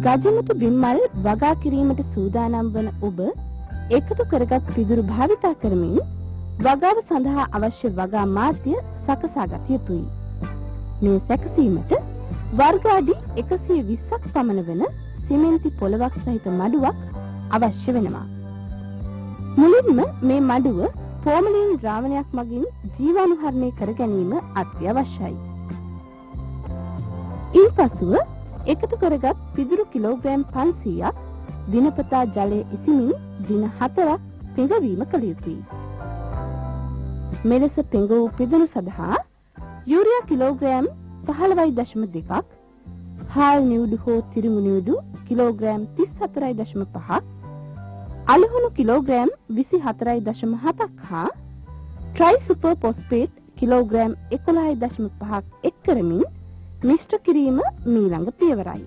ගජමුතු බිම්මල් වගා කිරීමට සූදානම් වන ඔබ එකතු කරගත් පිදුරු භාවිතා කරමින් වගාව සඳහා අවශ්‍ය වගා මාධ්‍ය සකසා ගත යුතුයි. මේ සැකසීමට වර්ග අඩි 120ක් පමණ වන සිමෙන්ති පොළවක් සහිත මඩුවක් අවශ්‍ය වෙනවා. මුලින්ම මේ මඩුව ෆෝමලින් ද්‍රාවණයක් මගින් ජීවාණුහරණය කර ගැනීම අත්‍යවශ්‍යයි. ඉන්පසුව එකතු කරගත් පිදුරු කිලෝග්‍රෑම් 500ක් දිනපතා ජලයේ ඉසිමින් දින 4ක් පෙඟවීම කළ යුතුයි. මෙලෙස පෙඟ වූ පිදුරු සඳහා යූරියා කිලෝග්‍රෑම් 15.2ක්, හාල් නියුඩු හෝ තිරිඟු නියුඩු කිලෝග්‍රෑම් 34.5ක්, අලුහුණු කිලෝග්‍රෑම් 24.7ක් හා ට්‍රයි සුපර් ෆොස්ෆේට් කිලෝග්‍රෑම් 11.5ක් එක් කරමින් මිශ්‍ර කිරීම මීළඟ පියවරයි.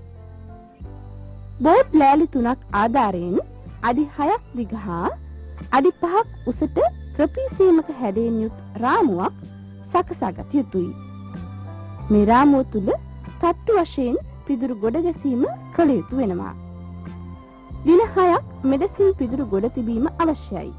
බෝඩ් ලෑලි 3ක් ආධාරයෙන් අඩි 6ක් දිග හා අඩි 5ක් උසට ත්‍රපීසියමක හැඩයෙන් යුත් රාමුවක් සකසා ගත යුතුයි. මේ රාමුව තුල තට්ටු වශයෙන් පිදුරු ගොඩ ගැසීම කළ යුතු වෙනවා. දින 6ක් මෙදසින් පිදුරු ගොඩ තිබීම අවශ්‍යයි.